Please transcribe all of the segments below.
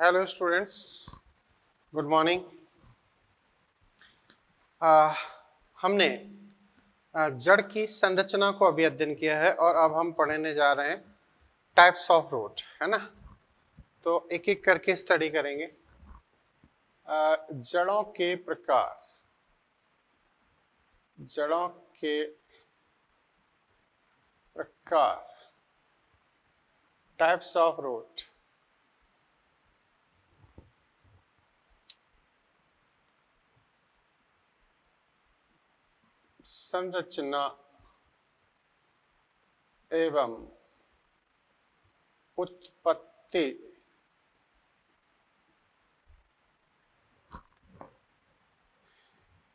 Hello students, good morning. हमने जड़ की संरचना को अभी अध्ययन किया है और अब हम पढ़ने जा रहे हैं टाइप्स ऑफ रूट, है ना। तो एक एक करके स्टडी करेंगे। जड़ों के प्रकार, जड़ों के प्रकार, टाइप्स ऑफ रूट। संरचना एवं उत्पत्ति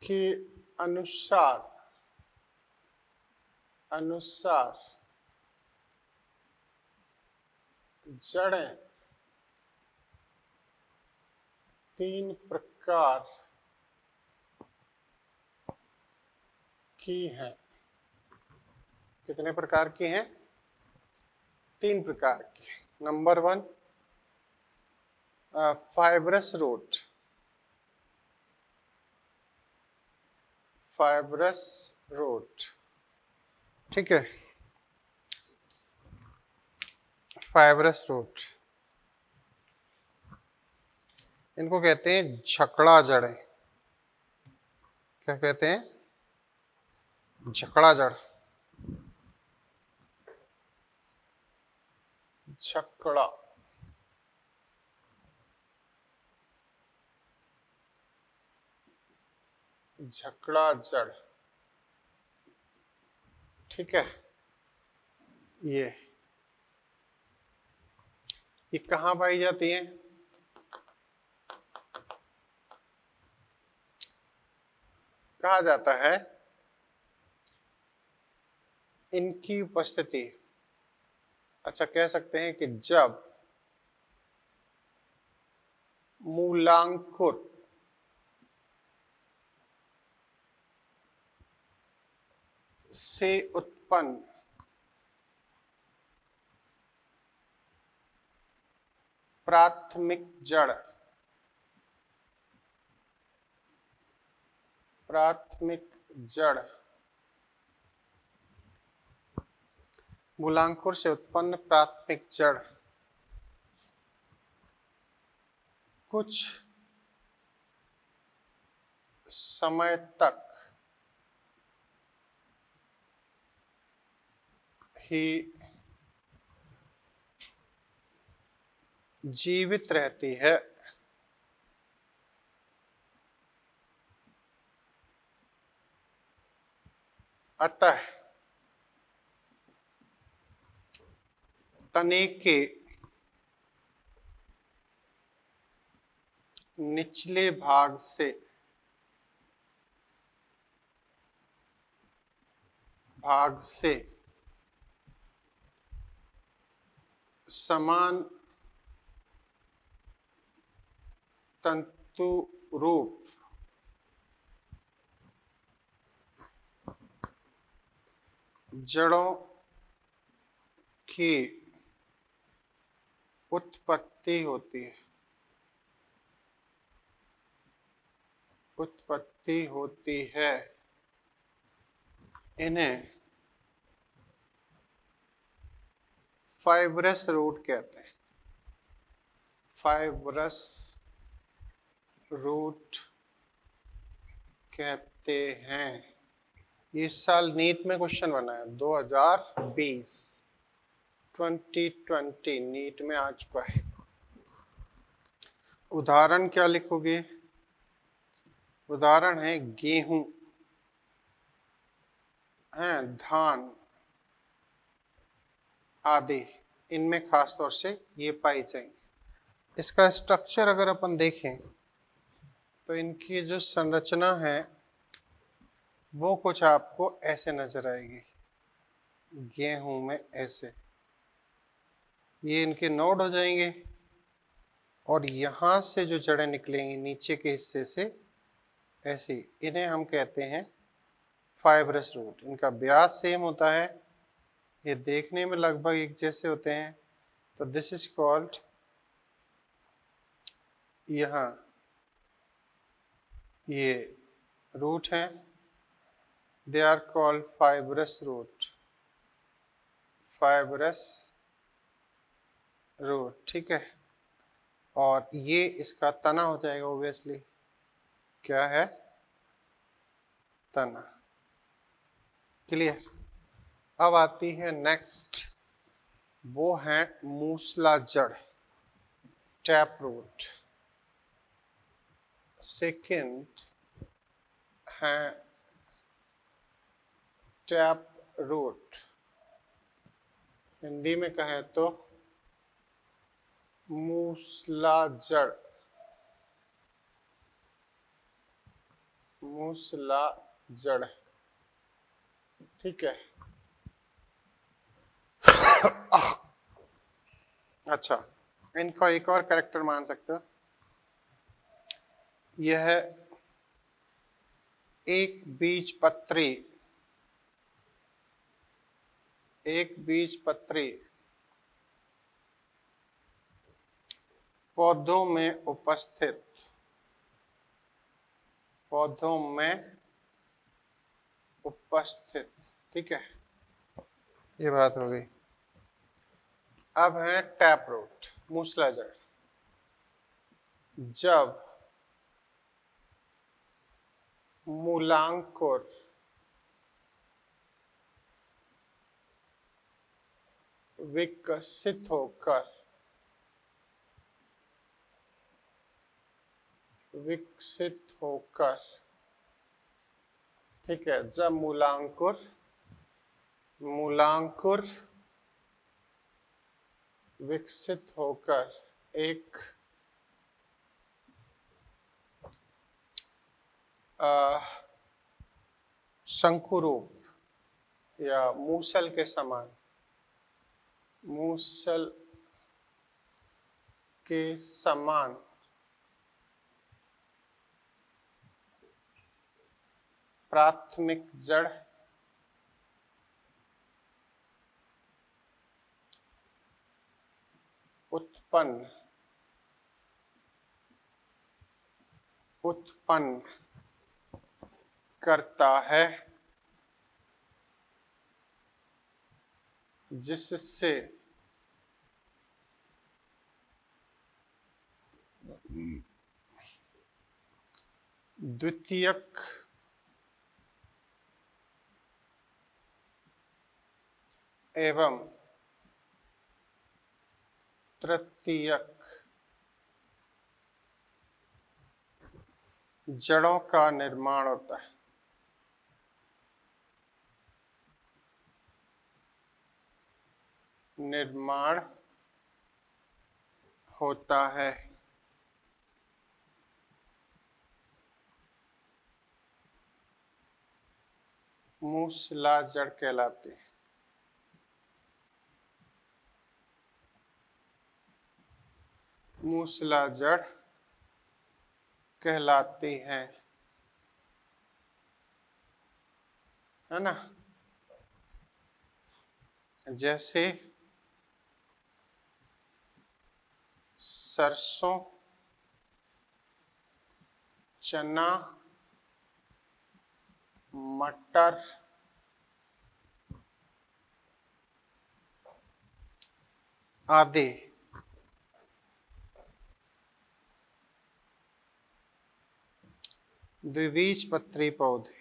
के अनुसार जड़ें तीन प्रकार की हैं। कितने प्रकार की हैं? तीन प्रकार की। Number 1, fibrous root. Fibrous root, ठीक है। फाइब्रस रूट, इनको कहते हैं झकड़ा जड़ें। क्या कहते हैं? झकड़ा जड़, झकड़ा। झकड़ा जड़, ठीक है। ये कहाँ पाई जाती है? कहा जाता है इनकी उपस्थिति, अच्छा कह सकते हैं कि जब मूलांकुर से उत्पन्न प्राथमिक जड़, मूलांकुर से उत्पन्न प्राथमिक जड़ कुछ समय तक ही जीवित रहती है। अतः तने के निचले भाग से समान तंतु रूप जड़ों की उत्पत्ति होती है। इन्हें फाइब्रस रूट कहते हैं। फाइब्रस रूट कहते हैं। इस साल नीट में क्वेश्चन बना है, 2020 नीट में आ चुका है। उदाहरण क्या लिखोगे? उदाहरण है गेहूं, है धान आदि, इनमें खास तौर से ये पाई जाएंगे। इसका स्ट्रक्चर अगर अपन देखें तो इनकी जो संरचना है वो कुछ आपको ऐसे नजर आएगी। गेहूं में ऐसे ये इनके नोड हो जाएंगे और यहां से जो जड़ें निकलेंगी नीचे के हिस्से से ऐसी, इन्हें हम कहते हैं फाइब्रस रूट। इनका व्यास सेम होता है, ये देखने में लगभग एक जैसे होते हैं, तो दिस इज कॉल्ड यहाँ ये रूट हैं, they are called fibrous root, fibrous root, ठीक है। और ये इसका तना हो जाएगा ऑब्वियसली, क्या है, तना। क्लियर। अब आती है नेक्स्ट, वो है मूसला जड़, टैप रूट। सेकंड है टैप रूट, हिंदी में कहें तो मूसला जड़, मूसला जड़, ठीक है। अच्छा, इनका एक और कैरेक्टर मान सकते हो, यह है एक बीजपत्री, एक बीजपत्री पौधों में उपस्थित, पौधों में उपस्थित, ठीक है, ये बात हो गई। अब है टैप रूट, मूसला जड़। जब मूलांकुर विकसित होकर, विकसित होकर, ठीक है, जब मूलांकुर, मूलांकुर विकसित होकर एक शंकुरूप या मूसल के समान, मूसल के समान प्राथमिक जड़ उत्पन्न, उत्पन्न करता है, जिससे द्वितीयक एवं तृतीयक जड़ों का निर्माण होता है, निर्माण होता है। मूसला जड़ कहलाती है, मूसला जड़ कहलाती है ना। जैसे सरसों, चना, मटर, आदि द्विबीजपत्री पौधे,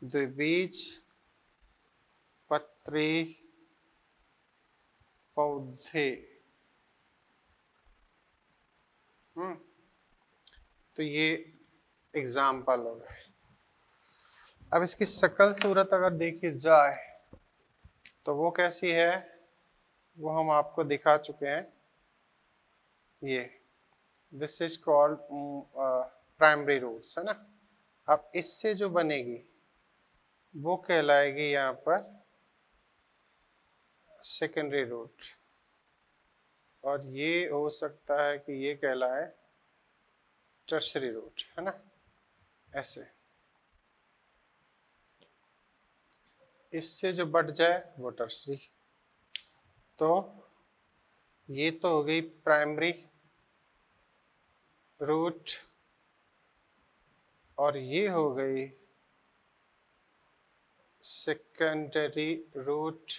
द्विबीजपत्री पौधे, तो ये एग्जाम्पल हो गए। अब इसकी शकल सूरत अगर देखी जाए तो वो कैसी है, वो हम आपको दिखा चुके हैं। ये this is called primary roots, है ना। अब इससे जो बनेगी वो कहलाएगी यहाँ पर सेकेंडरी रूट, और ये हो सकता है कि ये कहलाए टर्शरी रूट, है ना। ऐसे इससे जो बढ़ जाए वो टर्शरी। तो ये तो हो गई प्राइमरी, रूट, और ये हो गई सेकेंडरी रूट,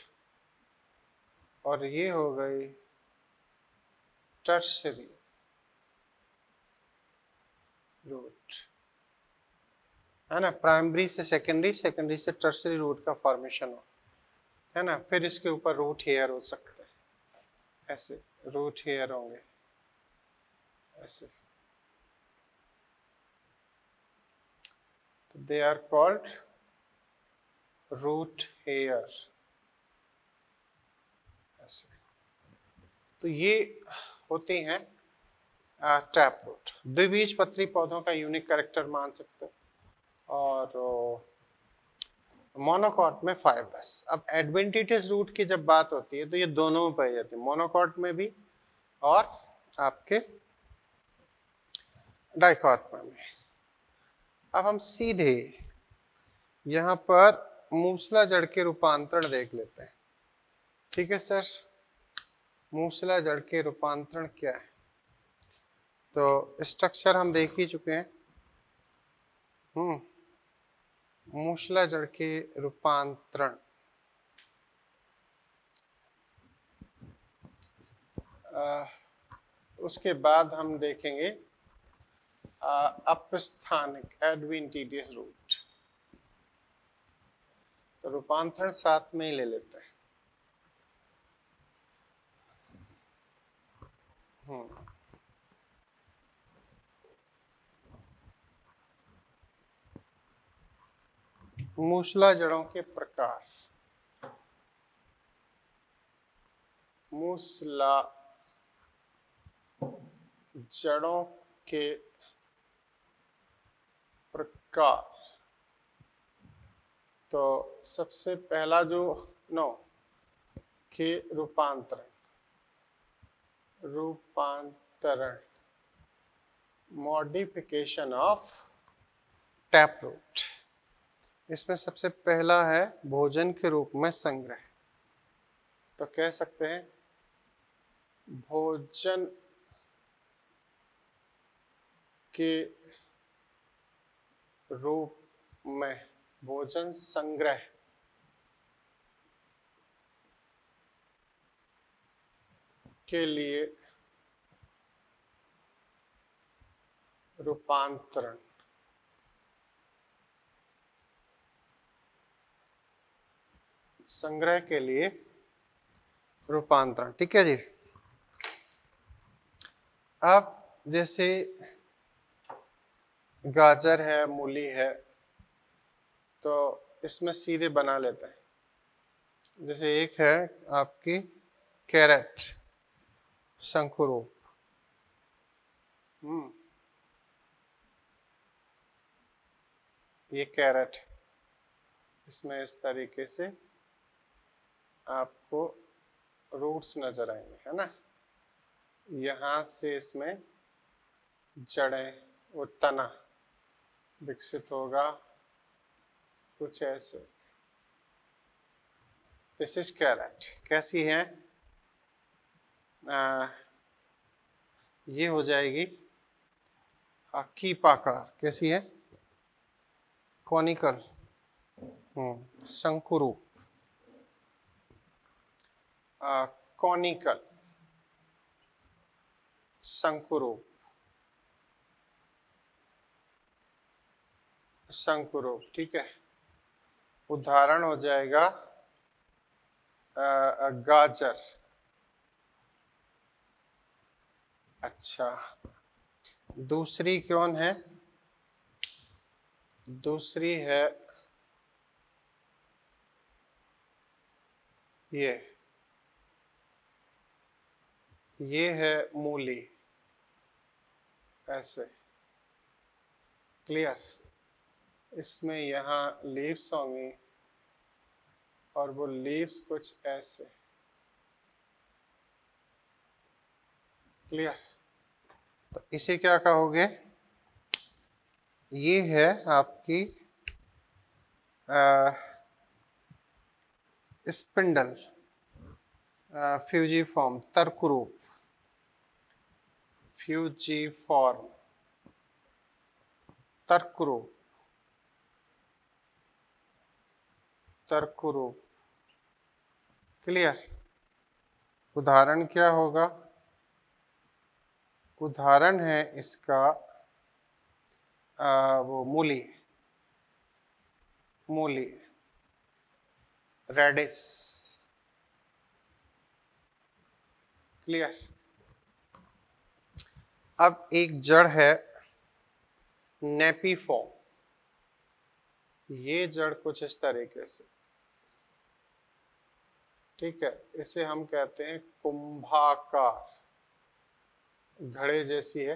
और ये हो गई टर्शरी रूट, है ना। प्राइमरी से सेकेंडरी, सेकेंडरी से टर्शरी रूट का फॉर्मेशन हो, है ना। फिर इसके ऊपर रूट हेयर हो सकते हैं, ऐसे रूट हेयर होंगे ऐसे, तो they are called root hair ऐसे। तो ये होती हैं टैप रूट, द्विबीजपत्री पौधों का यूनिक कैरेक्टर मान सकते हैं। और मोनोकॉट में फाइबरस। अब एडवेंटिशियस रूट की जब बात होती है तो ये दोनों में पाई जाती है, मोनोकॉट में भी और आपके डाइकॉट में भी। अब हम सीधे यहाँ पर मूसला जड़ के रूपांतरण देख लेते हैं। ठीक है सर, मूसला जड़ के रूपांतरण क्या है? तो स्ट्रक्चर हम देख ही चुके हैं। मूसला जड़ के रूपांतरण, उसके बाद हम देखेंगे अपस्थानिक एडवेंटिशियस रूट। तो रूपांतरण साथ में ही ले लेते हैं। मूसला जड़ों के प्रकार, मूसला जड़ों के प्रकार। तो सबसे पहला जो के रूपांतरण, मॉडिफिकेशन ऑफ टैप रूट। इसमें सबसे पहला है भोजन के रूप में संग्रह। तो कह सकते हैं भोजन के रूप में, भोजन संग्रह के लिए रूपांतरण, संग्रह के लिए रूपांतरण। ठीक है जी। अब जैसे गाजर है, मूली है, तो इसमें सीधे बना लेते हैं। जैसे एक है आपकी कैरेट, शंकुरूप। ये कैरेट, इसमें इस तरीके से आपको रूट्स नजर आएंगे, है ना। यहाँ से इसमें जड़ें, वो तना विकसित होगा कुछ ऐसे। This is carrot. कैसी है? ये हो जाएगी कीपाकार। कैसी है? कॉनिकल, शंकुरूप, कॉनिकल, शंकुरूप, शंकुरूप। ठीक है, उदाहरण हो जाएगा गाजर। अच्छा, दूसरी कौन है? दूसरी है ये है मूली, ऐसे। क्लियर? इसमें यहाँ लीव्स होंगी और वो लीव्स कुछ ऐसे। क्लियर? तो इसे क्या कहोगे? ये है आपकी स्पिंडल, फ्यूजीफॉर्म, तर्करूप, फ्यूजीफॉर्म। तर्करूप, तर्करूप। क्लियर। उदाहरण क्या होगा? उदाहरण है इसका वो मूली, मूली, रेडिस। क्लियर। अब एक जड़ है नेपीफॉर्म, ये जड़ कुछ इस तरीके से, ठीक है, इसे हम कहते हैं कुंभाकार, घड़े जैसी है,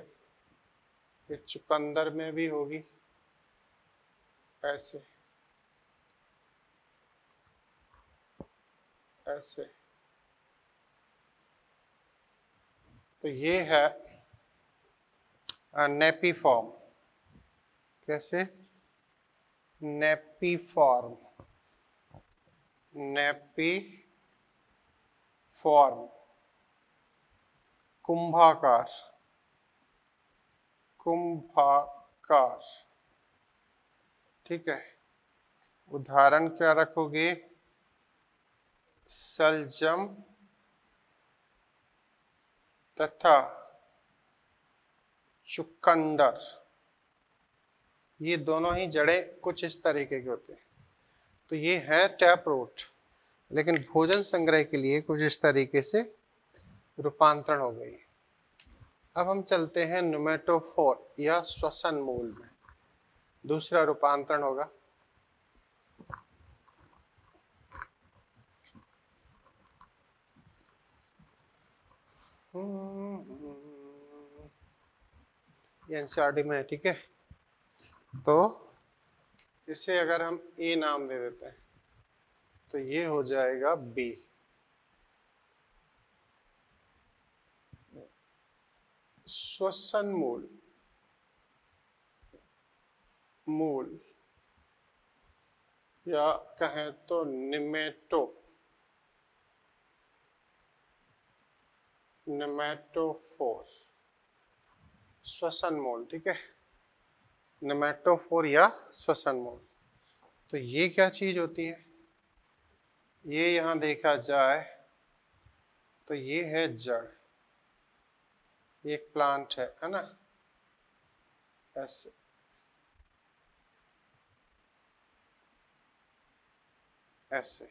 ये चुकंदर में भी होगी ऐसे, ऐसे। तो ये है नेपीफॉर्म। कैसे? नेपीफॉर्म, नेपीफॉर्म, कुंभाकार, कुंभाकार। ठीक है। उदाहरण क्या रखोगे? सलजम तथा चुकंदर, ये दोनों ही जड़ें कुछ इस तरीके के होते हैं। तो ये है टैप रूट, लेकिन भोजन संग्रह के लिए कुछ इस तरीके से रूपांतरण हो गई। अब हम चलते हैं न्यूमेटोफोर या श्वसन मूल में, दूसरा रूपांतरण होगा। ये एनसीईआरटी में है, ठीक है। तो इसे अगर हम ए नाम दे देते हैं तो ये हो जाएगा बी। श्वसन मूल, मूल या कहें तो नेमेटोफोर, श्वसन मूल, ठीक है, नेमेटोफोर या श्वसन मूल। तो ये क्या चीज होती है? ये यहां देखा जाए तो ये है जड़, ये एक प्लांट है ना, ऐसे, ऐसे।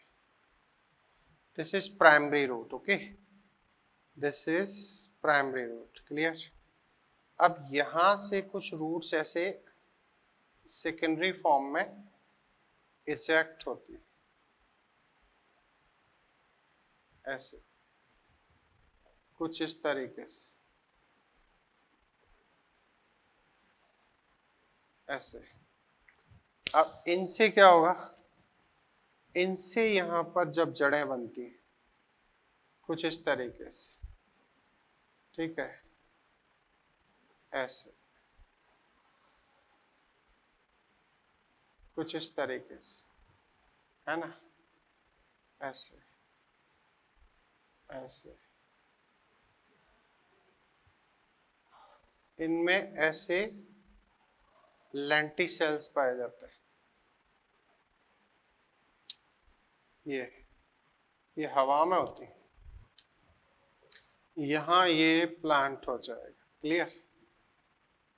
This is primary root, okay, this is primary root. Clear. अब यहां से कुछ रूट्स ऐसे सेकेंडरी फॉर्म में इजेक्ट होती है, ऐसे, कुछ इस तरीके से, ऐसे। अब इनसे क्या होगा? इनसे यहां पर जब जड़ें बनती हैं कुछ इस तरीके से, ठीक है, ऐसे, कुछ इस तरीके से, है ना, ऐसे, ऐसे। इनमें ऐसे लेंटिसेल्स पाए जाते हैं। ये हवा में होती है, यहाँ ये प्लांट हो जाएगा। क्लियर।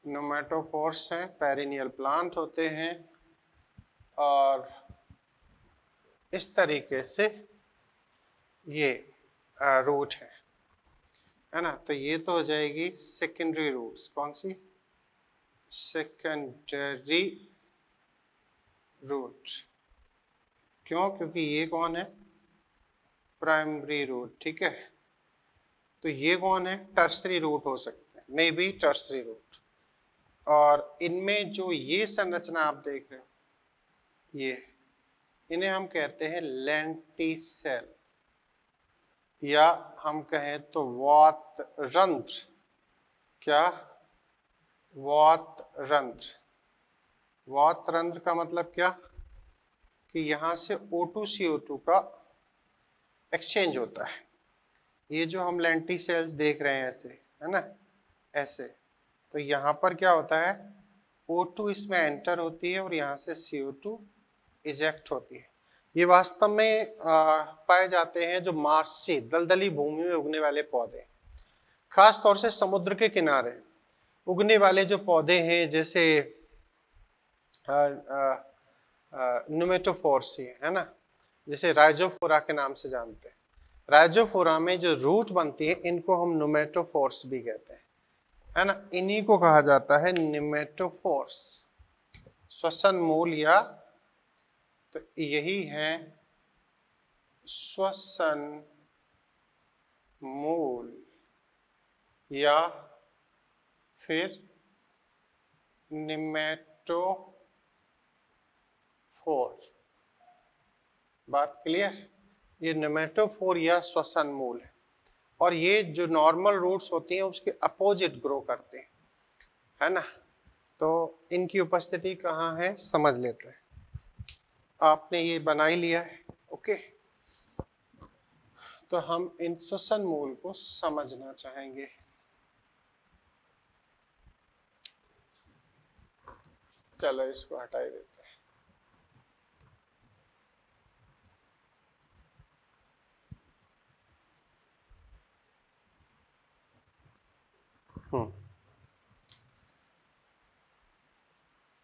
न्यूमेटोफोर्स हैं, पेरिनियल प्लांट होते हैं, और इस तरीके से ये रूट है ना। तो ये तो हो जाएगी सेकेंडरी रूट्स। कौन सी? Secondary root. क्यों? क्योंकि ये कौन है? प्राइमरी रूट, ठीक है। तो ये कौन है? टर्सरी रूट हो सकते हैं, मे बी टर्सरी रूट। और इनमें जो ये संरचना आप देख रहे हो, ये, इन्हें हम कहते हैं लेंटिसेल, या हम कहें तो वातरंध्र। क्या? वातरंध्र। वातरंध्र का मतलब क्या? कि यहां से O2 CO2 का एक्सचेंज होता है। ये जो हम लेंटिसेल्स देख रहे हैं ऐसे, है ना, ऐसे, तो यहाँ पर क्या होता है? O2 इसमें एंटर होती है और यहाँ से CO2 इजेक्ट होती है। ये वास्तव में पाए जाते हैं जो मार्सी दलदली भूमि में उगने वाले पौधे, खास तौर से समुद्र के किनारे उगने वाले जो पौधे हैं, जैसे नुमेटोफोर्सी है ना, जिसे राइजोफोरा के नाम से जानते हैं। राइजोफोरा में जो रूट बनती है इनको हम नुमेटोफोर्स भी कहते हैं, है ना। इन्हीं को कहा जाता है निमेटोफोर्स, श्वसन मूल, या तो यही है श्वसन मूल या फिर निमेटोफोर। बात क्लियर? ये निमेटोफोर या श्वसन मूल है, और ये जो नॉर्मल रूट्स होती हैं उसके अपोजिट ग्रो करते हैं, है ना। तो इनकी उपस्थिति कहाँ है समझ लेते हैं। आपने ये बना ही लिया है, ओके। तो हम इन श्वसन मूल को समझना चाहेंगे। चलो इसको हटा ही देते हैं।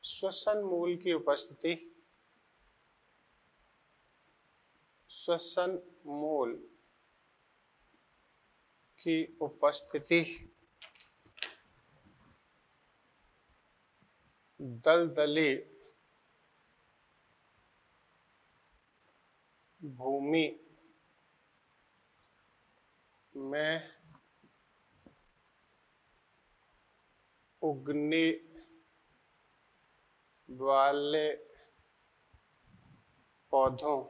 श्वसन मूल की उपस्थिति, श्वसन मूल की उपस्थिति दलदली भूमि में उगने वाले पौधों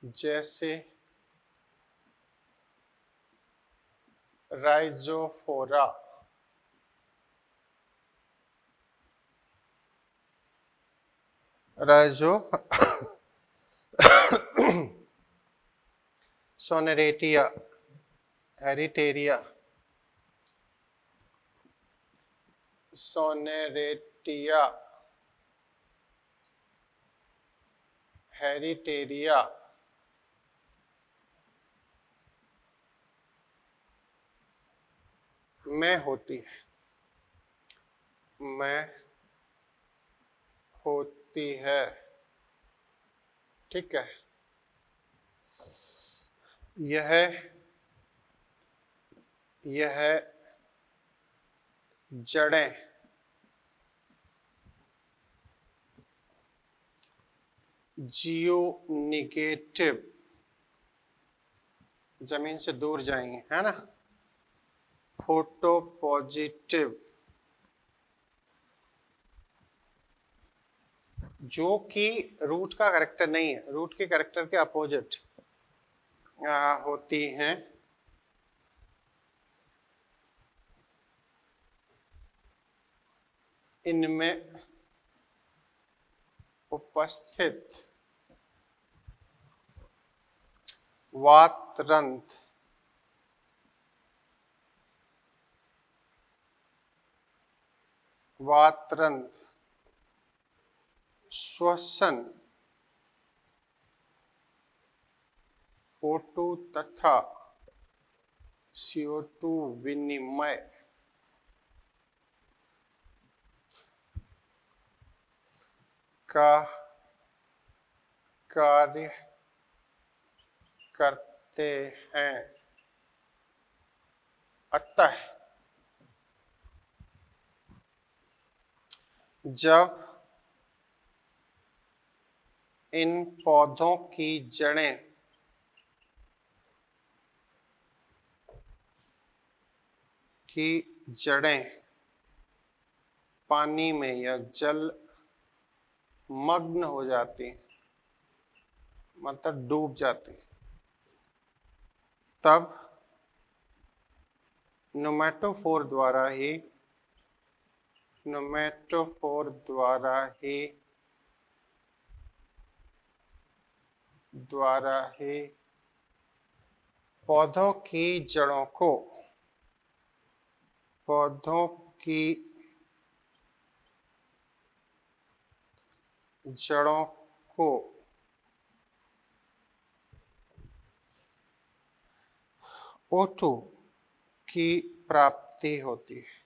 जैसे राइजोफोरा, सोनेरेटिया, हेरिटेरिया, सोनेरेटिया, हेरिटेरिया में होती है, ठीक है। यह जड़ें जियोनिगेटिव, जमीन से दूर जाएंगे, है ना। फोटो पॉजिटिव, जो कि रूट का कैरेक्टर नहीं है, रूट के कैरेक्टर के अपोजिट होती हैं। इनमें उपस्थित वातरंध्र श्वसन, O2 तथा CO2 विनिमय का कार्य करते हैं। अतः जब इन पौधों की जड़ें पानी में या जल मग्न हो जाती, मतलब डूब जाती, तब नुमेटोफोर द्वारा ही पौधों की जड़ों को, पौधों की जड़ों को O2 की प्राप्ति होती है।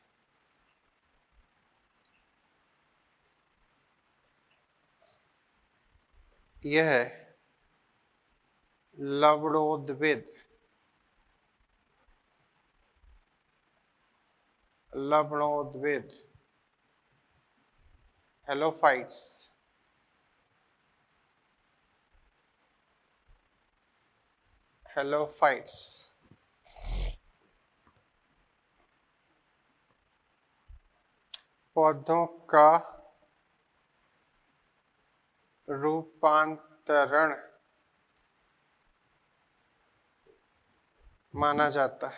यह लवणोद्भिद हेलोफाइट्स पौधों का रूपांतरण माना जाता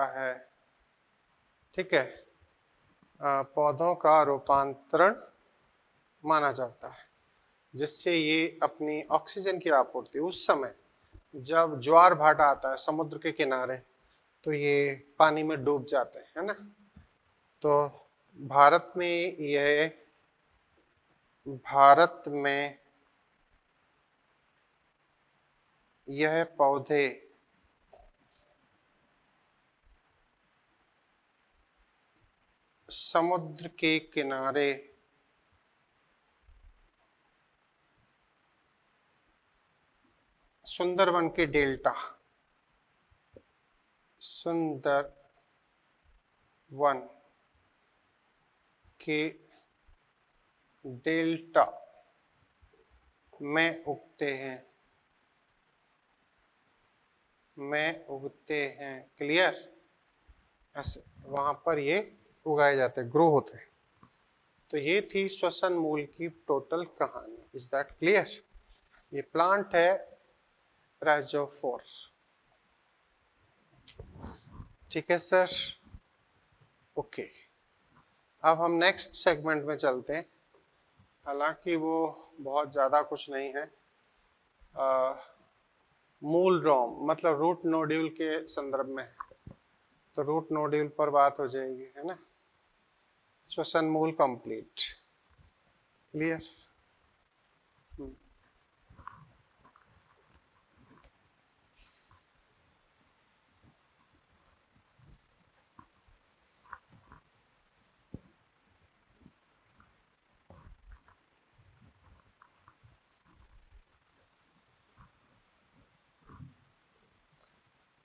है, ठीक है। पौधों का रूपांतरण माना जाता है, जिससे ये अपनी ऑक्सीजन की आपूर्ति, उस समय जब ज्वार भाटा आता है समुद्र के किनारे तो ये पानी में डूब जाते हैं, है ना। तो भारत में यह पौधे समुद्र के किनारे सुंदरवन के डेल्टा, सुंदरवन के डेल्टा में उगते हैं, क्लियर। ऐसे वहां पर ये उगाए जाते हैं, ग्रो होते हैं। तो ये थी श्वसन मूल की टोटल कहानी। Is that clear? ये प्लांट है राइजोफोर, ठीक है सर। ओके, अब हम नेक्स्ट सेगमेंट में चलते हैं। हालांकि वो बहुत ज़्यादा कुछ नहीं है, मूल रोम मतलब रूट नोड्यूल के संदर्भ में, तो रूट नोड्यूल पर बात हो जाएगी, है ना। श्वसन मूल कंप्लीट, क्लियर।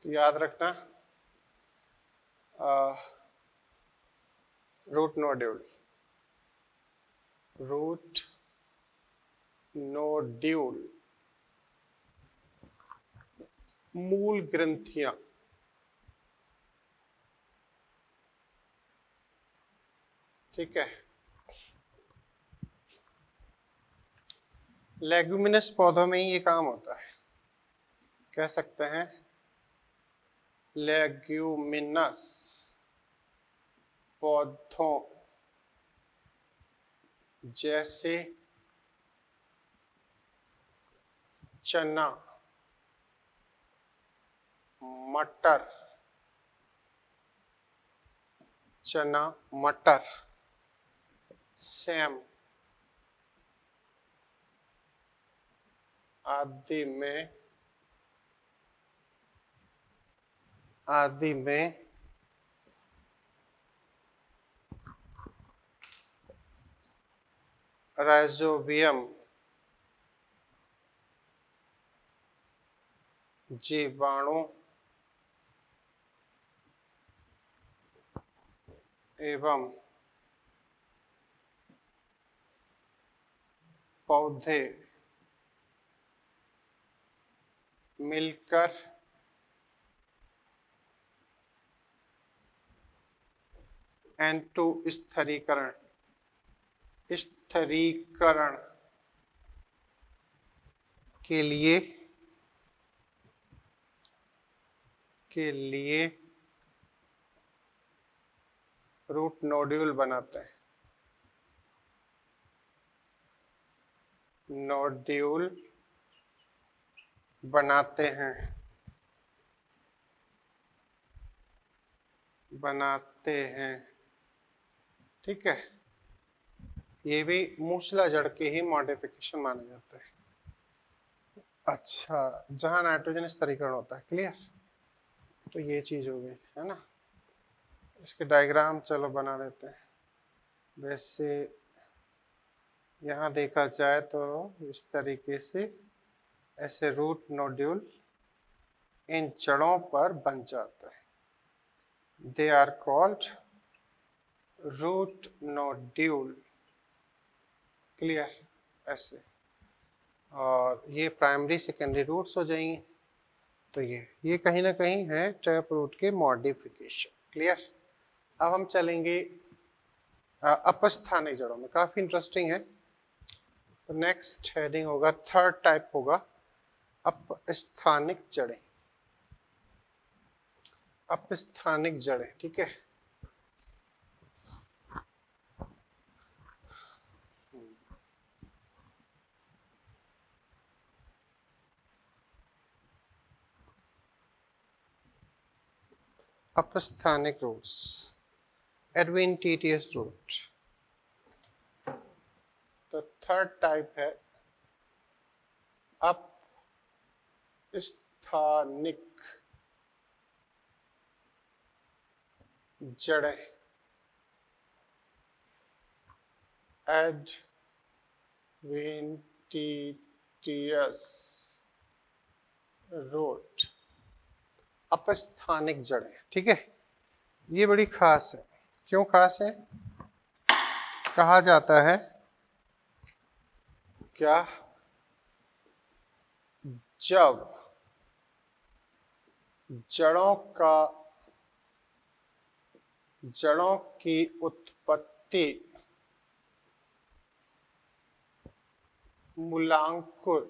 तो याद रखना, रूट नोड्यूल मूल ग्रंथियां, ठीक है। लेग्यूमिनस पौधों में ही ये काम होता है, कह सकते हैं लेग्यूमिनस पौधों जैसे चना, मटर, सेम आदि में राइजोबियम जीवाणु एवं पौधे मिलकर N2 स्थिरीकरण के लिए रूट नोड्यूल बनाते हैं। नोड्यूल बनाते हैं, ठीक है। ये भी मूसला जड़ के ही मॉडिफिकेशन माना जाता है। अच्छा, जहां नाइट्रोजन स्तरीकरण होता है, क्लियर। तो ये चीज हो गई है ना। इसके डायग्राम चलो बना देते हैं। वैसे यहाँ देखा जाए तो इस तरीके से ऐसे रूट नोड्यूल इन जड़ों पर बन जाता है। They are called root nodule, clear. ऐसे, और ये प्राइमरी सेकेंडरी रूट्स हो जाएंगे। तो ये कहीं ना कहीं है टैप रूट के मॉडिफिकेशन, क्लियर। अब हम चलेंगे अपस्थानिक जड़ों में, काफी इंटरेस्टिंग है। तो नेक्स्ट हेडिंग होगा, थर्ड टाइप होगा अपस्थानिक जड़ें। अपस्थानिक जड़ें, ठीक है। अपस्थानिक रूट्स, एडवेंटिशियस रूट। तो थर्ड टाइप है अपस्थानिक जड़ें, एडवेंटिशियस रूट, अपस्थानिक जड़ें, ठीक है। ये बड़ी खास है। क्यों खास है? कहा जाता है क्या, जब जड़ों की उत्पत्ति मूलांकुर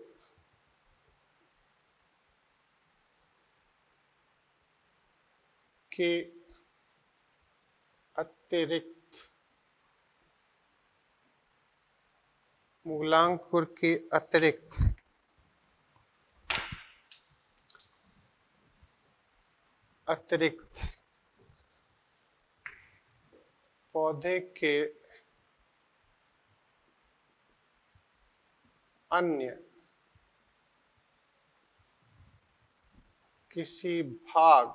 के अतिरिक्त, मूलांकुर के अतिरिक्त पौधे के अन्य किसी भाग,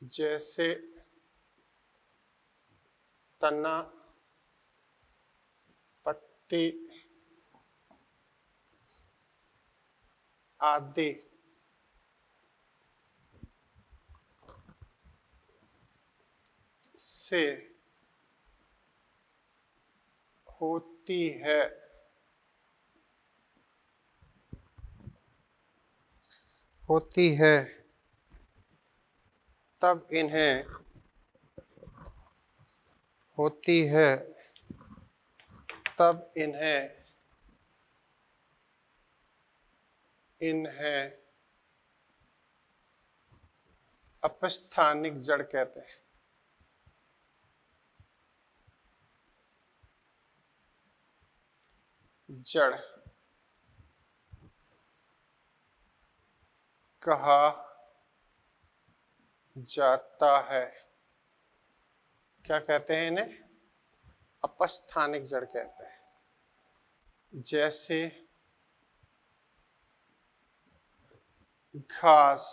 जैसे तना, पत्ती आदि से होती है, तब इन्हें अपस्थानिक जड़ कहते हैं। जड़ कहा जाता है, क्या कहते हैं इन्हें? अपस्थानिक जड़ कहते हैं। जैसे घास,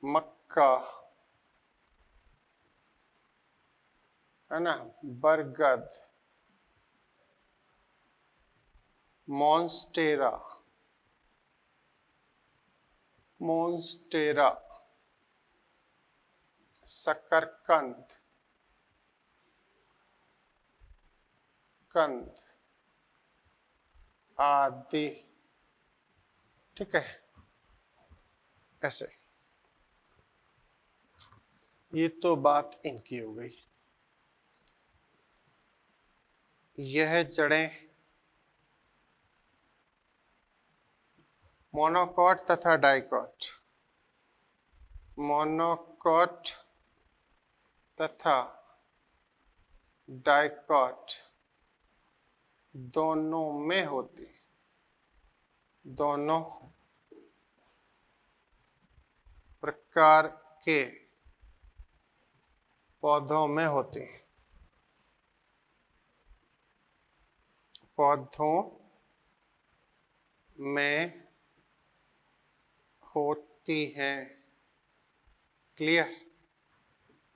मक्का, है ना, बरगद, मॉन्स्टेरा, शकरकंद, आदि, ठीक है। ऐसे, ये तो बात इनकी हो गई। यह जड़ें मोनोकॉट तथा डाइकॉट, मोनोकॉट तथा डाइकॉट दोनों में होती, दोनों प्रकार के पौधों में होती, पौधों में होती हैं। Clear?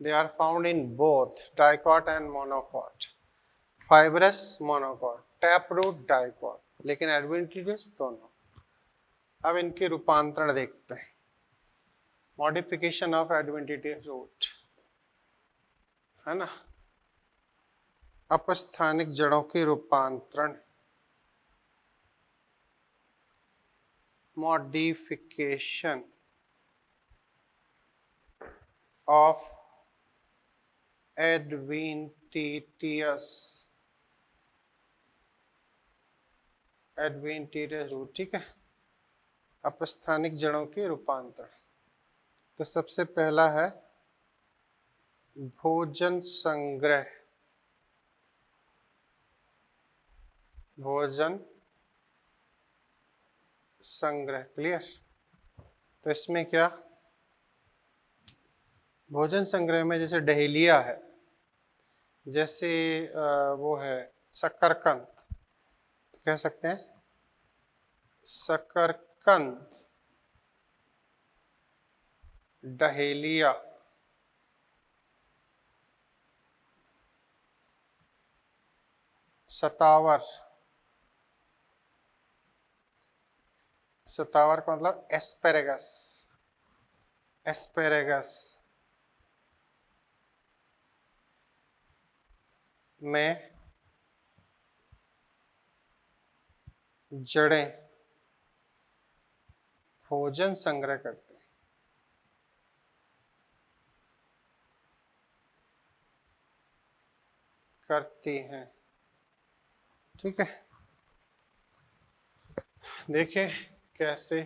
They are found in both dicot and monocot, fibrous monocot, taproot dicot, लेकिन एडवेंटिजेस दोनों। अब इनके रूपांतरण देखते हैं। मॉडिफिकेशन ऑफ एडवेंटिटिव रूट, है ना, अपस्थानिक जड़ों के रूपांतरण, मॉडिफिकेशन ऑफ एडवेंटिटियस रूट। ठीक है, अपस्थानिक जड़ों के रूपांतरण। तो सबसे पहला है भोजन संग्रह, भोजन संग्रह। क्लियर? तो इसमें क्या, भोजन संग्रह में जैसे डहेलिया है, जैसे वो है शकरकंद, कह सकते हैं शकरकंद, डहेलिया, सतावर, सतावर का मतलब एस्पेरेगस, एस्पेरेगस में जड़ें भोजन संग्रह करते हैं। करती हैं। ठीक है, देखें कैसे।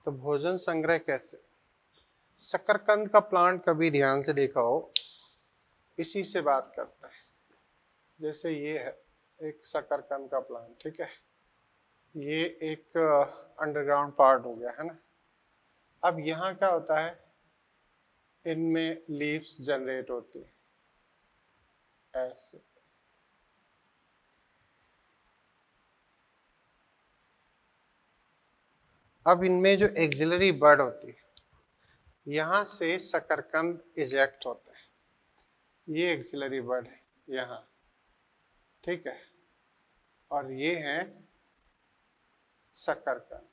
तो भोजन संग्रह कैसे, शकरकंद का प्लांट कभी ध्यान से देखा हो, इसी से बात करता है। जैसे ये है एक शकरकंद का प्लांट, ठीक है, ये एक अंडरग्राउंड पार्ट हो गया, है ना। अब यहाँ क्या होता है, इनमें लीव्स जनरेट होती है ऐसे, अब इनमें जो एक्सिलरी बड होती है, यहाँ से शकरकंद इजेक्ट होता है, ये एक्सिलरी बड है यहाँ, ठीक है, और ये है शकरकंद,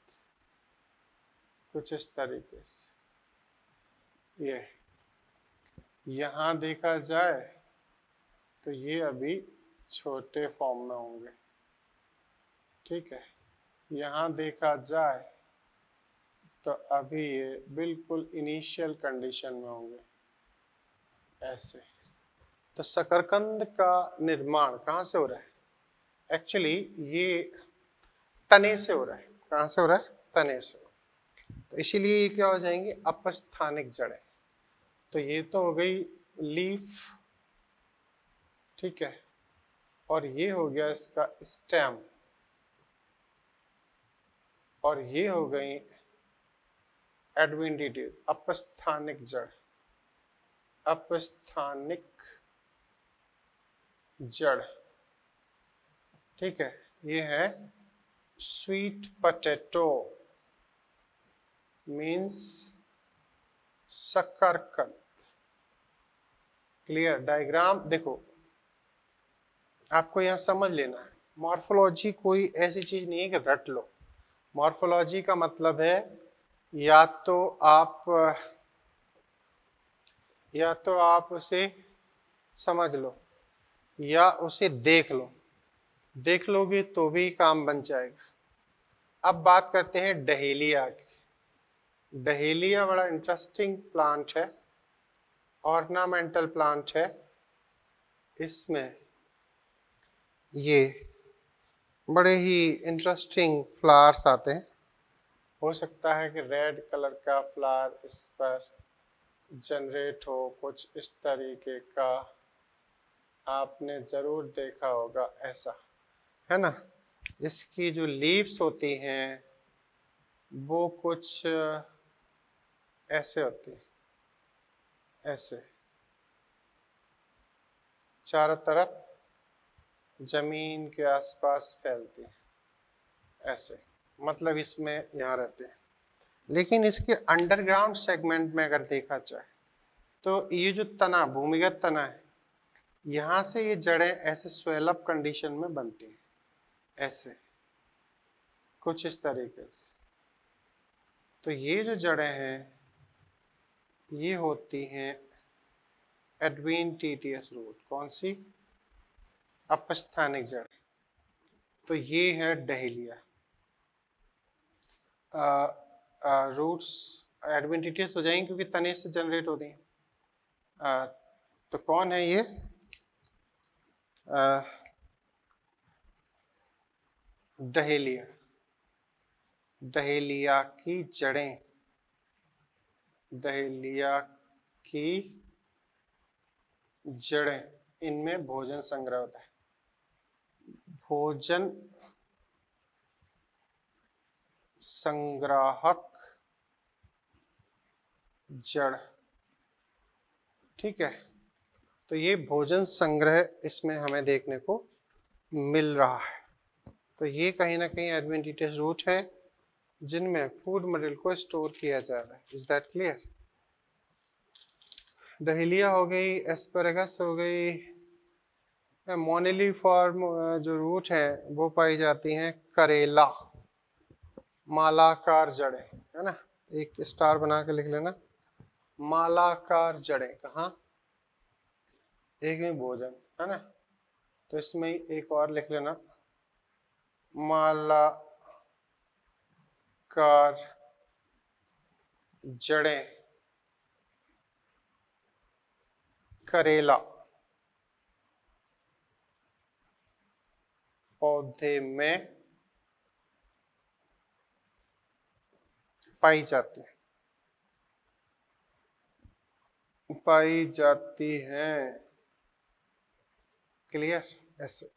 कुछ इस तरीके से। ये यहाँ देखा जाए तो ये अभी छोटे फॉर्म में होंगे, ठीक है, यहाँ देखा जाए तो अभी ये बिल्कुल इनिशियल कंडीशन में होंगे ऐसे। तो शकरकंद का निर्माण कहाँ से हो रहा है, एक्चुअली ये तने से हो रहा है। कहाँ से हो रहा है, तने से। तो इसीलिए ये क्या हो जाएंगे, अपस्थानिक जड़ें। तो ये तो हो गई लीफ, ठीक है, और ये हो गया इसका स्टेम, और ये हो गई एडवेंटिटिव अपस्थानिक जड़, अपस्थानिक जड़, ठीक है। ये है स्वीट पोटैटो, मीन्स शकरकंद। क्लियर? डायग्राम देखो, आपको यहां समझ लेना है, मॉर्फोलॉजी कोई ऐसी चीज नहीं है कि रट लो। मॉर्फोलॉजी का मतलब है या तो आप उसे समझ लो या उसे देख लो, देख लोगे तो भी काम बन जाएगा। अब बात करते हैं डहेलिया की। डहेलिया बड़ा इंटरेस्टिंग प्लांट है, ऑर्नामेंटल प्लांट है। इसमें ये बड़े ही इंटरेस्टिंग फ्लावर्स आते हैं। हो सकता है कि रेड कलर का फ्लावर इस पर जनरेट हो, कुछ इस तरीके का आपने जरूर देखा होगा, ऐसा है ना। इसकी जो लीव्स होती हैं वो कुछ ऐसे होती है, ऐसे चारों तरफ जमीन के आसपास फैलती है, ऐसे, मतलब इसमें यहाँ रहते हैं। लेकिन इसके अंडरग्राउंड सेगमेंट में अगर देखा जाए तो ये जो तना, भूमिगत तना है, यहाँ से ये जड़ें ऐसे स्वेलअप कंडीशन में बनती हैं, ऐसे कुछ इस तरीके से। तो ये जो जड़ें हैं ये होती हैं एडवेंटिटियस रूट। कौन सी? अपस्थानिक जड़। तो ये है डहेलिया। रूट्स एडवेंटिटियस हो जाएंगे क्योंकि तने से जनरेट होती हैं। तो कौन है ये? डहेलिया। डहेलिया की जड़ें, डहेलिया की जड़ें, इनमें भोजन संग्रह होता है। भोजन संग्राहक जड़, ठीक है। तो ये भोजन संग्रह इसमें हमें देखने को मिल रहा है। तो ये कहीं ना कहीं एडवेंटिटियस रूट है जिनमें फूड मटेरियल को स्टोर किया जा रहा है। Is that clear? डहेलिया हो गई, एस्पैरागस हो गई, मोनेली फॉर्म जो रूट है वो पाई जाती हैं करेला, मालाकार जड़ें, है ना। एक स्टार बना के लिख लेना, मालाकार जड़ें कहाँ? एक में भोजन, है ना। तो इसमें एक और लिख लेना, मालाकार जड़ें करेला पौधे में पाई जाती है, पाई जाती हैं। क्लियर? ऐसे।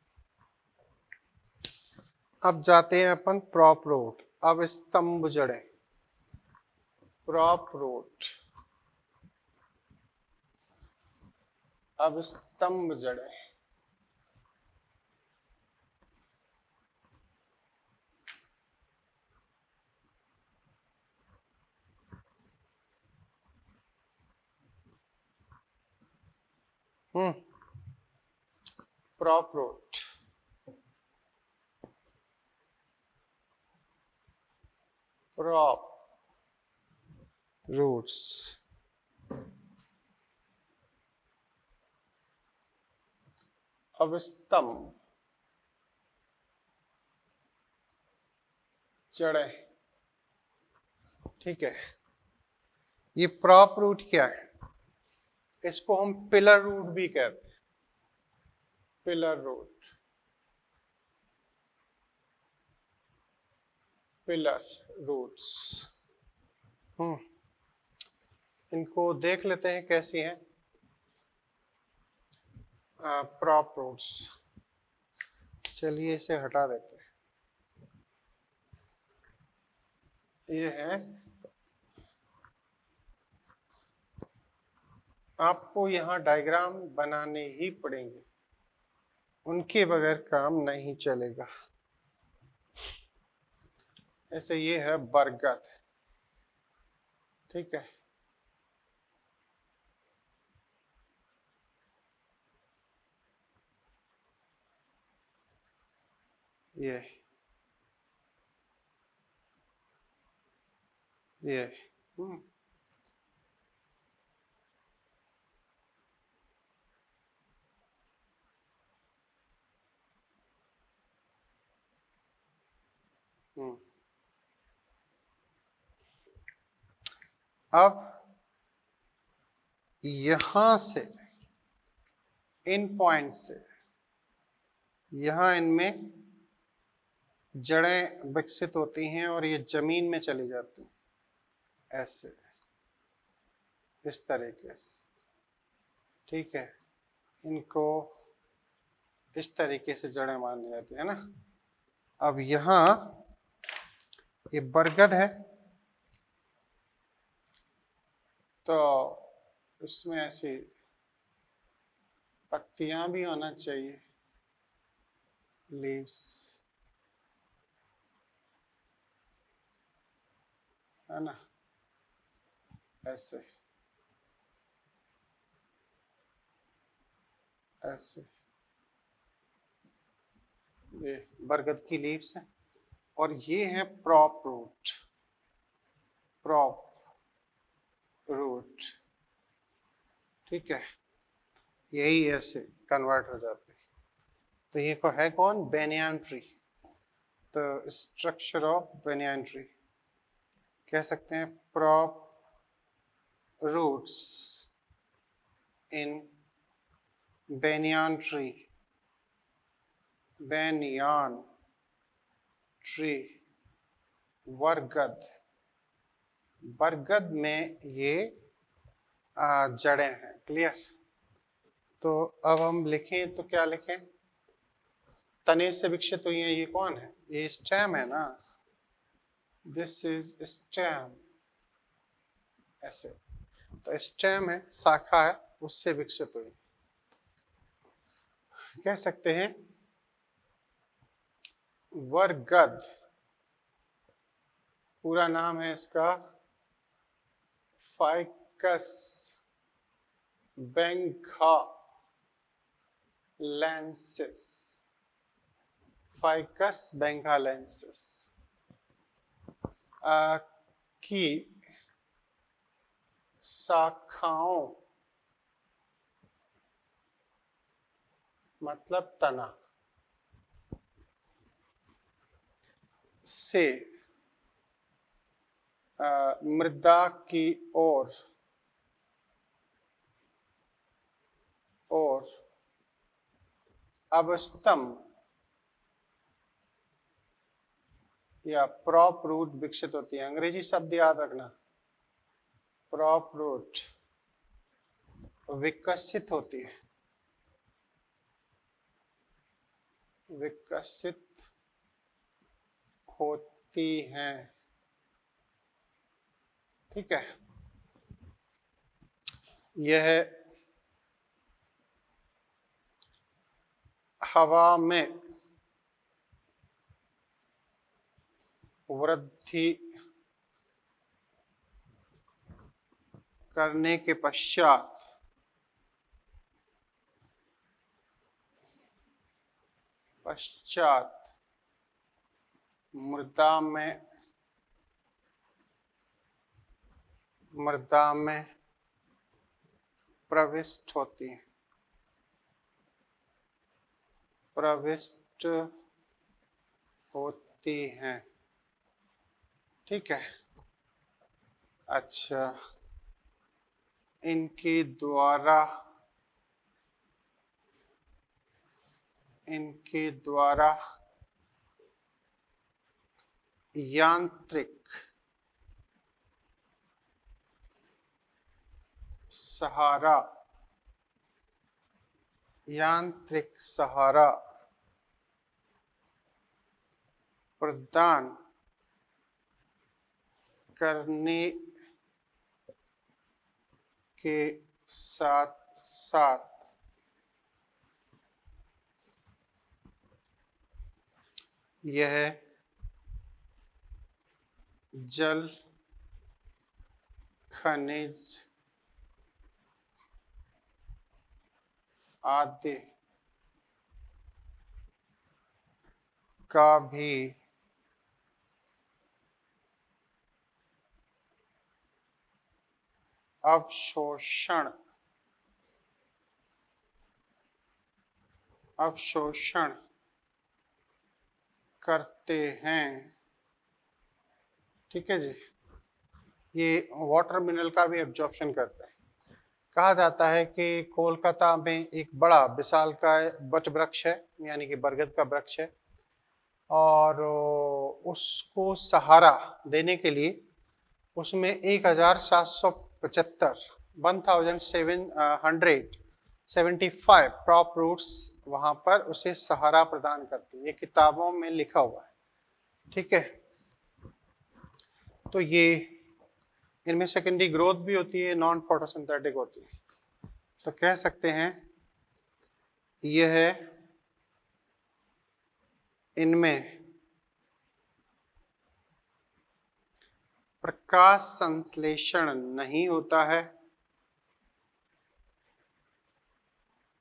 अब जाते हैं अपन प्रॉप रूट। अब स्तंभ जड़ें, प्रॉप रूट। अब स्तंभ जड़ें, प्रॉप रूट, प्रॉप रूट्स। अब स्तंभ जड़ें, ठीक है। ये प्रॉप रूट क्या है? इसको हम पिलर रूट भी कहते हैं, पिलर रूट, पिलर रूट्स। इनको देख लेते हैं कैसी हैं प्रॉप रूट्स। चलिए इसे हटा देते हैं। ये है, आपको यहाँ डायग्राम बनाने ही पड़ेंगे, उनके बगैर काम नहीं चलेगा। ऐसे ये है बरगद, ठीक है। ये हम्म हम्म अब यहां से, इन पॉइंट से यहां इनमें जड़ें विकसित होती हैं और ये जमीन में चली जाती हैं, ऐसे, इस तरीके से, ठीक है। इनको इस तरीके से जड़ें मानी जाती है ना। अब यहाँ ये बरगद है, तो इसमें ऐसी पत्तियां भी होना चाहिए, लीव्स, है ना, ऐसे ऐसे। ये बरगद की लीव्स हैं और ये है प्रॉप रूट, प्रॉप रूट, ठीक है। यही ऐसे कन्वर्ट हो जाते हैं। तो ये को है कौन, बेनियन ट्री। तो स्ट्रक्चर ऑफ बेनियन ट्री कह सकते हैं, prop roots in banyan tree, banyan tree, बरगद, बरगद में ये जड़ें हैं। क्लियर। तो अब हम लिखें तो क्या लिखें, तने से विकसित हुई है, ये कौन है, ये स्टेम है ना, दिस इज स्टेम, ऐसे। तो स्टेम है, शाखा है, उससे विकसित हुई। कह सकते हैं बरगद, पूरा नाम है इसका फाइकस बेंगालेंसिस, फाइकस बेंगालेंसिस की शाखाओं, मतलब तना, से मृदा की ओर अवस्तंभ या प्रॉप रूट विकसित होती है। अंग्रेजी शब्द याद रखना, प्रॉप रूट विकसित होती है, विकसित होती हैं, ठीक है। यह हवा में वृद्धि करने के पश्चात मृदा में प्रविष्ट होती है, प्रविष्ट होती हैं, ठीक है। अच्छा, इनके द्वारा यांत्रिक सहारा प्रदान करने के साथ साथ यह जल, खनिज आदि का भी अवशोषण करते हैं, ठीक है जी। ये वाटर मिनरल का भी एब्जॉर्प्शन करते हैं। कहा जाता है कि कोलकाता में एक बड़ा विशालकाय वट वृक्ष है, यानी कि बरगद का वृक्ष है, और उसको सहारा देने के लिए उसमें 1775 1775 क्रॉप रूट्स वहां पर उसे सहारा प्रदान करती है। ये किताबों में लिखा हुआ है, ठीक है। तो ये इनमें सेकेंडरी ग्रोथ भी होती है, नॉन फोटोसिंथेटिक होती है। तो कह सकते हैं यह है इनमें प्रकाश संश्लेषण नहीं होता है,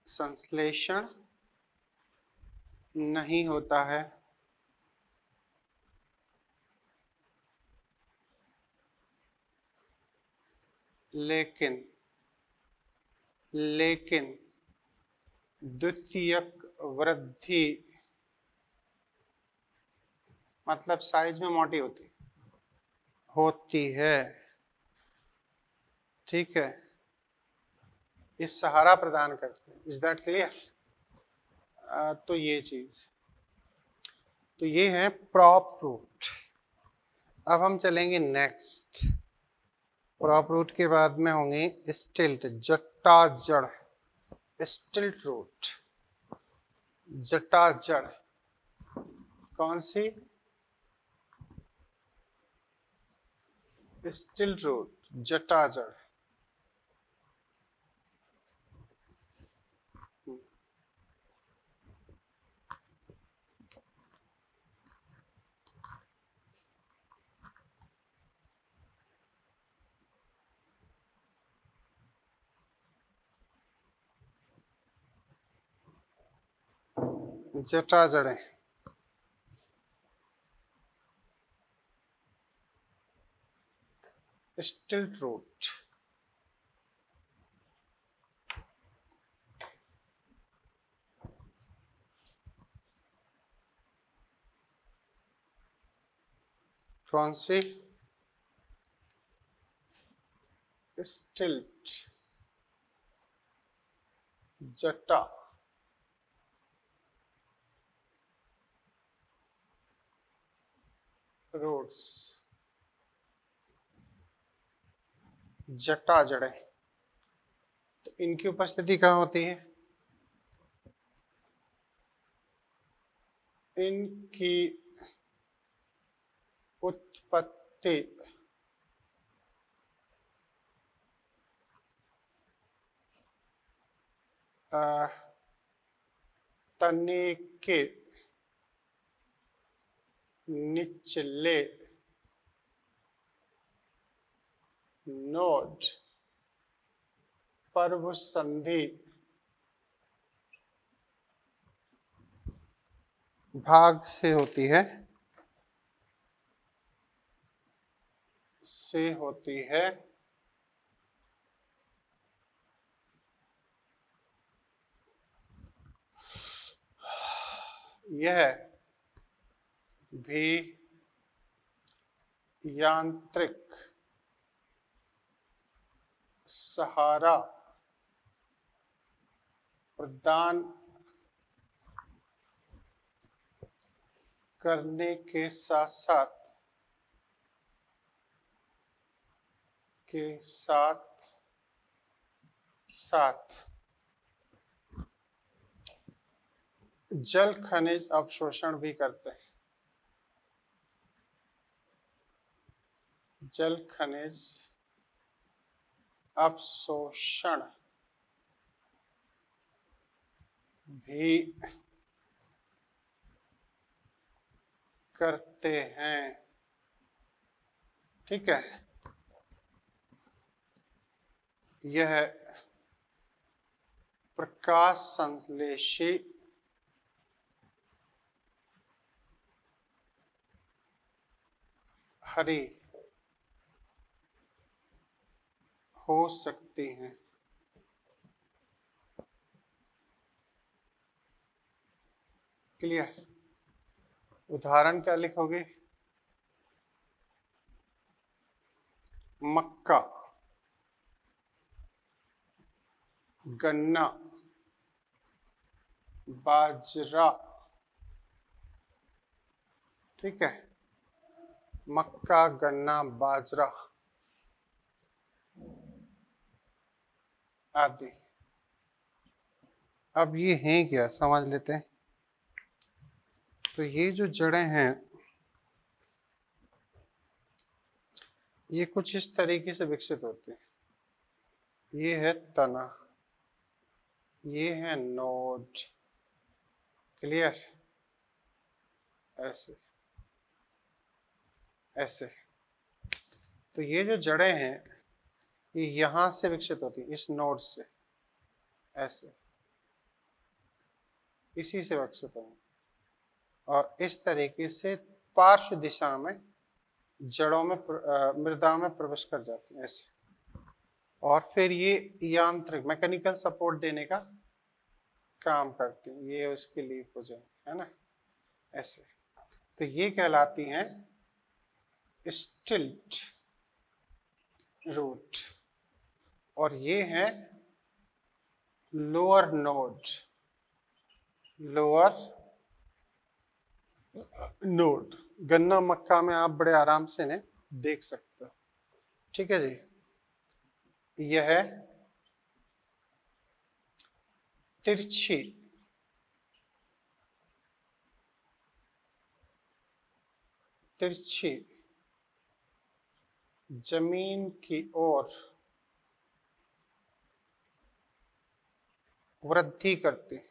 संश्लेषण नहीं होता है, लेकिन द्वितीयक वृद्धि, मतलब साइज में मोटी होती है, ठीक है। इस सहारा प्रदान करते हैं। Is that clear? तो ये चीज, तो ये है प्रॉप रूट। अब हम चलेंगे नेक्स्ट। प्रॉप रूट के बाद में होंगे स्टिल्ट, जटा जड़, स्टिल्ट रूट, जटा जड़। कौन सी? स्टिल्ट रूट, जटा जड़। जटा जड़ें, स्टिल्ट रूट। कौन सी? स्टिल्ट, जटा, रूट्स, जटा जड़ें। तो इनकी उपस्थिति कहाँ होती है? इनकी उत्पत्ति तने के निचले नोड पर्वसंधि भाग से होती है, यह भी यांत्रिक सहारा प्रदान करने के साथ साथ जल खनिज अवशोषण भी करते हैं। जल खनिज अवशोषण भी करते हैं, ठीक है। यह प्रकाश संश्लेषी हरी हो सकती हैं। क्लियर? उदाहरण क्या लिखोगे? मक्का, गन्ना, बाजरा, ठीक है। मक्का, गन्ना, बाजरा। आदि। अब ये हैं क्या समझ लेते हैं। तो ये जो जड़ें हैं ये कुछ इस तरीके से विकसित होती हैं। ये है तना, ये है नोड, क्लियर, ऐसे ऐसे। तो ये जो जड़ें हैं ये यहां से विकसित होती है, इस नोड से, ऐसे इसी से विकसित होंगी और इस तरीके से पार्श्व दिशा में जड़ों में मृदा में प्रवेश कर जाती है ऐसे। और फिर ये यांत्रिक मैकेनिकल सपोर्ट देने का काम करती हैं, ये उसके लीफ हो जाएंगे, है ना, ऐसे। तो ये कहलाती हैं स्टिल्ट रूट और ये है लोअर नोड, लोअर नोड। गन्ना मक्का में आप बड़े आराम से इन्हें देख सकते हो, ठीक है जी। यह है तिरछी तिरछी जमीन की ओर वृद्धि करते हैं।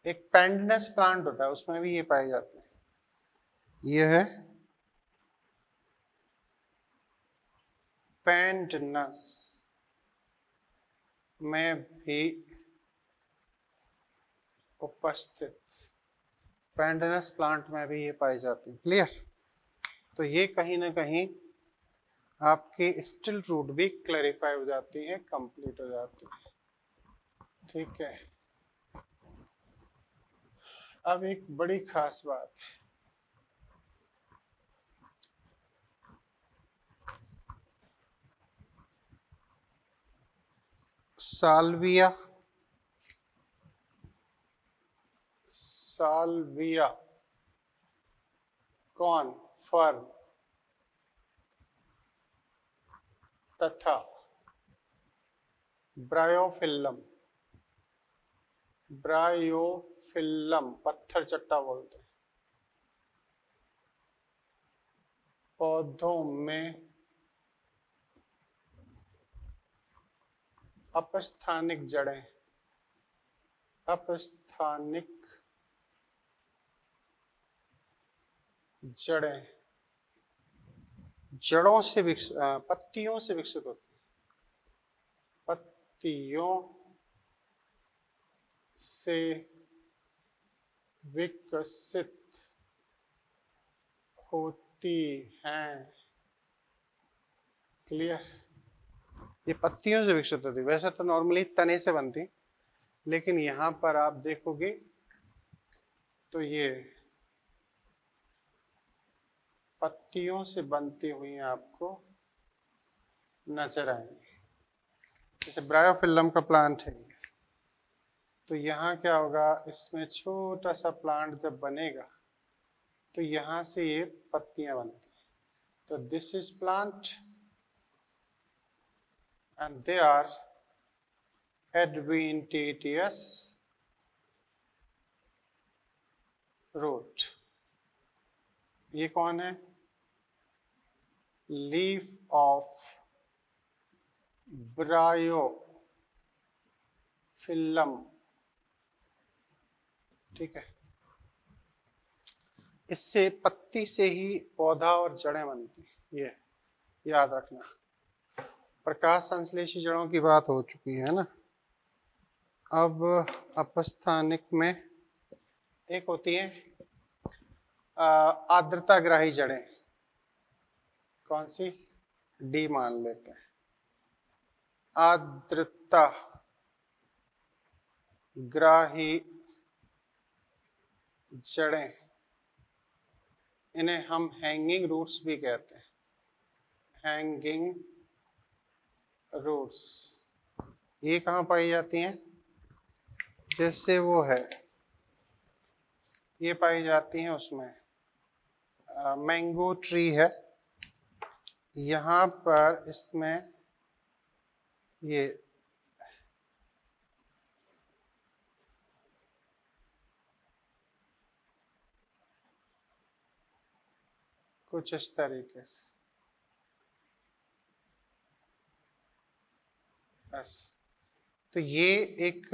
एक पेंडनस प्लांट होता है उसमें भी ये पाए जाते हैं। यह है पेंडनस में भी उपस्थित, पेंडनस प्लांट में भी ये पाई जाती है, क्लियर। तो ये कहीं ना कहीं आपकी स्टिल रूट भी क्लैरिफाई हो जाती है, कंप्लीट हो जाती है, ठीक है। अब एक बड़ी खास बात, साल्विया, साल्विया कौन फर्न तथा ब्रायोफिल्लम, ब्रायोफिल्लम पत्थर चट्टा बोलते हैं, पौधों में अपस्थानिक जड़ें, अपस्थानिक जड़ें जड़ों से पत्तियों से विकसित होती है, पत्तियों से विकसित होती हैं, क्लियर। ये पत्तियों से विकसित होती, वैसे तो नॉर्मली तने से बनती, लेकिन यहां पर आप देखोगे तो ये पत्तियों से बनती हुई आपको नजर आएंगी। जैसे ब्रायोफिल्लम का प्लांट है, तो यहाँ क्या होगा, इसमें छोटा सा प्लांट जब बनेगा तो यहाँ से ये पत्तियां बनती हैं। तो this is plant and they are adventitious root। ये कौन है, लीफ ऑफ ब्रायोफिल्लम, ठीक है। इससे पत्ती से ही पौधा और जड़ें बनती, ये याद रखना। प्रकाश संश्लेषी जड़ों की बात हो चुकी है ना। अब अपस्थानिक में एक होती है आर्द्रताग्राही जड़ें, कौन सी, डी मान लेते हैं। आर्द्रता ग्राही जड़ें, इन्हें हम हैंगिंग रूट्स भी कहते हैं, हैंगिंग रूट्स। ये कहाँ पाई जाती हैं, जैसे वो है, ये पाई जाती हैं उसमें मैंगो ट्री है, यहाँ पर इसमें ये कुछ इस तरीके से बस। तो ये एक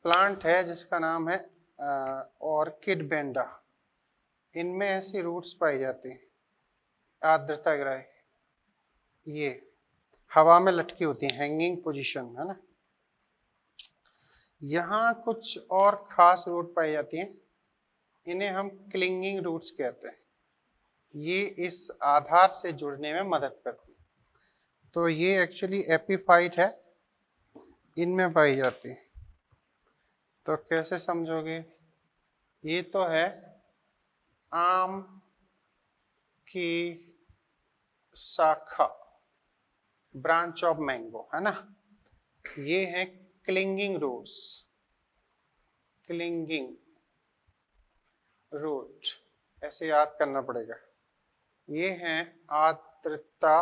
प्लांट है जिसका नाम है ऑर्किड बेंडा। इनमें ऐसी रूट्स पाई जाती हैं आर्द्रता ग्राही, ये हवा में लटकी होती है, हैंगिंग पोजीशन, है ना। यहाँ कुछ और खास रूट पाई जाती हैं, इन्हें हम क्लिंगिंग रूट्स कहते हैं। ये इस आधार से जुड़ने में मदद करती है। तो ये एक्चुअली एपीफाइट है, इनमें पाई जाती है। तो कैसे समझोगे? ये तो है आम की शाखा, ब्रांच ऑफ मैंगो, है ना। ये है क्लिंगिंग रूट्स, क्लिंगिंग रूट, ऐसे याद करना पड़ेगा। ये हैं आर्द्रता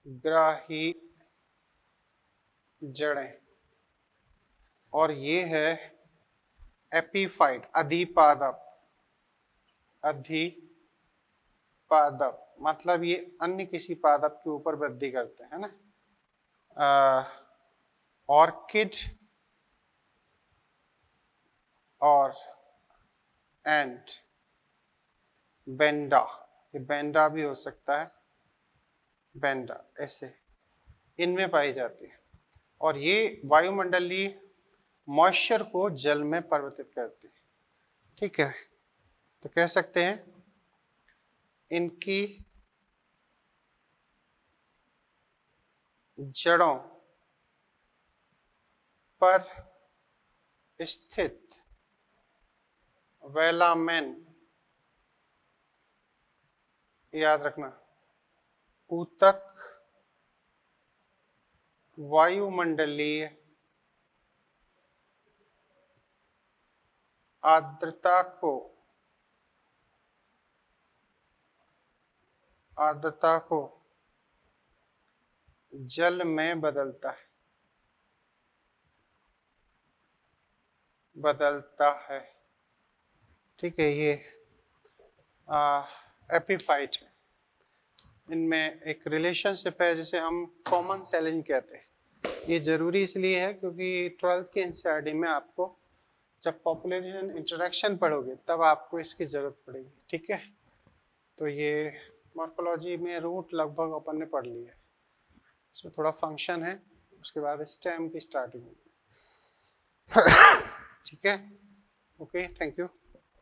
ग्राही जड़ें, और ये है एपीफाइट, अधिपादप। अधिपादप मतलब ये अन्य किसी पादप के ऊपर वृद्धि करते हैं ना। ऑर्किड और एंड बेंडा, ये बेंडा भी हो सकता है, बेंडा, ऐसे इनमें पाई जाती है। और ये वायुमंडलीय मॉइस्चर को जल में परिवर्तित करती है। ठीक है, तो कह सकते हैं इनकी जड़ों पर स्थित वेलामेन, याद रखना, ऊतक वायुमंडलीय आर्द्रता को जल में बदलता है। ठीक है, ये एपीफाइट है। इनमें एक रिलेशनशिप है जिसे हम कॉमन सेलिंग कहते हैं। ये जरूरी इसलिए है क्योंकि 12th के एनसीईआरटी में आपको जब पॉपुलेशन इंटरेक्शन पढ़ोगे तब आपको इसकी जरूरत पड़ेगी। ठीक है, तो ये मॉर्फोलॉजी में रूट लगभग अपन ने पढ़ लिया है, इसमें थोड़ा फंक्शन है, उसके बाद स्टेम की स्टार्टिंग होगी। ठीक है, ओके, थैंक यू।